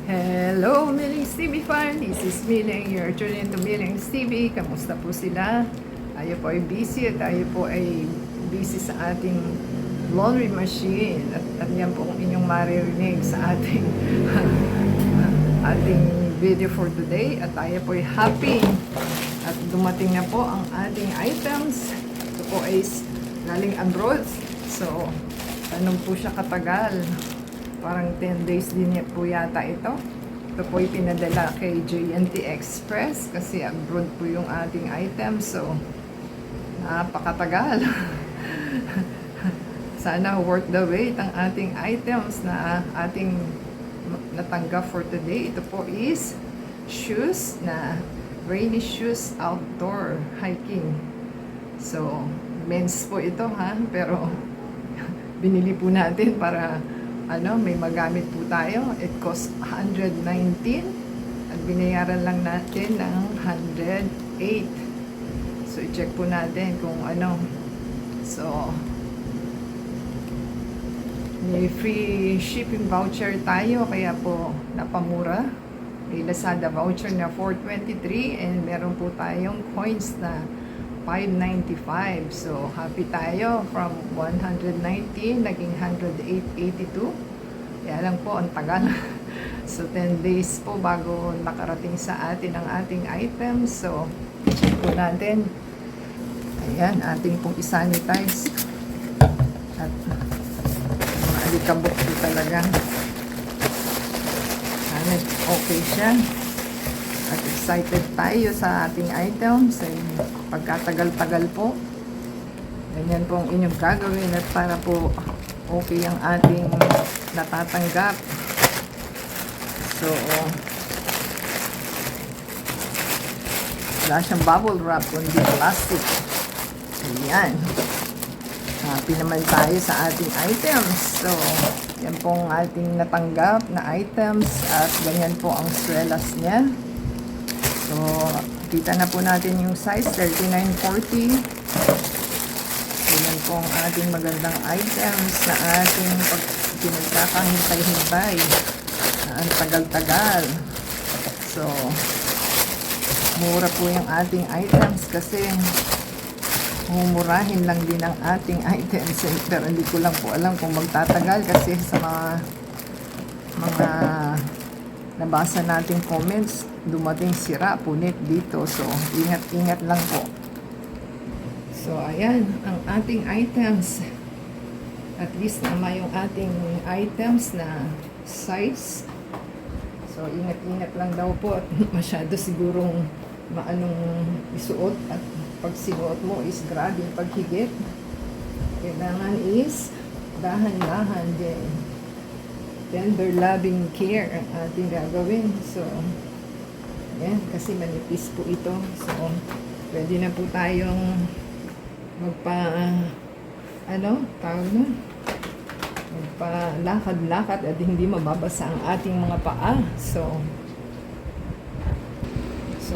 Hello, Millings TV fan! This is Milling. You're tuning to Millings TV. Kamusta po sila? Tayo po ay busy at tayo po ay busy sa ating laundry machine. At yan po ang inyong maririnig sa ating ating video for today. At tayo po ay happy. At dumating na po ang ating items. Ito po ay galing abroad. So, anong po siya katagal? Parang 10 days din po yata ito. Ito po ay pinadala kay JNT Express kasi abroad po yung ating item. So, napakatagal. Sana worth the wait ang ating items na ating natanggap for today. Ito po is shoes na rainy shoes outdoor hiking. So, men's po ito ha. Pero, binili po natin para may magamit po tayo. It cost 119 at binayaran lang natin ng 108. So, i-check po natin kung ano. So, may free shipping voucher tayo kaya po napamura. May Lazada voucher na 423 and meron po tayong coins na 595. So, happy tayo. From 119, naging 108.82. Kaya lang po, ang tagal. So, 10 days po bago nakarating sa atin ang ating items. So, check po natin. Ayan, ating pong isanitize. At mga alikabok po talaga. Sana okay siya. At excited tayo sa ating items. Ay pagkatagal-tagal po. Ganyan po ang inyong gagawin at para po okay ang ating natatanggap. So, wala siyang bubble wrap kundi plastic. Ayan. Happy naman tayo sa ating items. So, yan pong ating natanggap na items at ganyan po ang swelas niya. So, kita na po natin yung size, 3940. So, yan po ang ating magandang items na ating pinagkakahintay-hintay na ang tagal-tagal. So, mura po yung ating items kasi mumurahin lang din ang ating items. Pero hindi ko lang po alam kung magtatagal kasi sa mga nabasa nating comments, dumating sira, punit dito. So, ingat-ingat lang po. So, ayan, ang ating items. At least naman yung ating items na size. So, ingat-ingat lang daw po at masyado sigurong maanong isuot at pag sinuot mo is grabe paghigit. Kailangan is dahan-dahan din. Tender loving care ang ating gagawin. So, yan, kasi manipis po ito. So, pwede na po tayong magpalakad-lakad at hindi mababasa ang ating mga paa. So,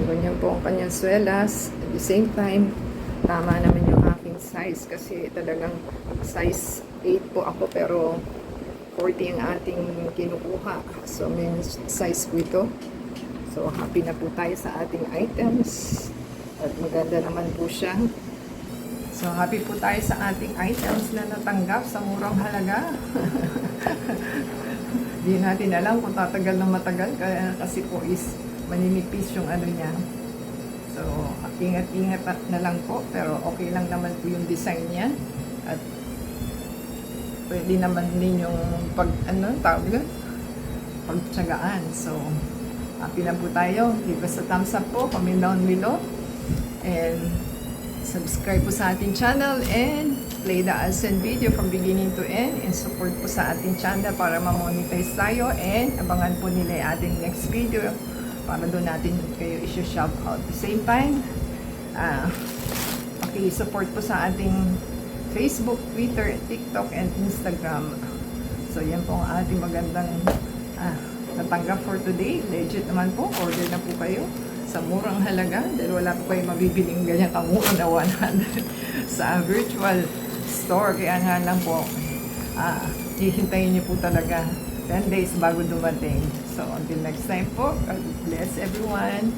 ganyan po ang kanyang swelas. At the same time, tama naman yung aking size kasi talagang size 8 po ako pero 40 ang ating kinukuha. So, men's size po ito. So, happy na po tayo sa ating items. At maganda naman po siya. So, happy po tayo sa ating items na natanggap sa murang halaga. Hindi natin alam kung tatagal na matagal. Kasi po is maninipis yung ano niya. So, ingat-ingat na lang po. Pero okay lang naman po yung design niya. At pwede naman din yung pagtsagaan. So, happy lang po tayo. Give us a thumbs up po. Comment down below. And subscribe po sa ating channel and play the AdSense video from beginning to end. And support po sa ating channel para ma-monetize tayo. And abangan po nila yung ating next video para doon natin kayo i-shout out. At the same time, support po sa ating Facebook, Twitter, TikTok, and Instagram. So, yan po ang ating magandang natanggap for today. Legit naman po. Order na po kayo sa murang halaga dahil wala po kayo mabibiling ganyan kamura na 100 sa virtual store. Kaya nga lang po, hihintayin niyo po talaga 10 days bago dumating. So, until next time po, God bless everyone.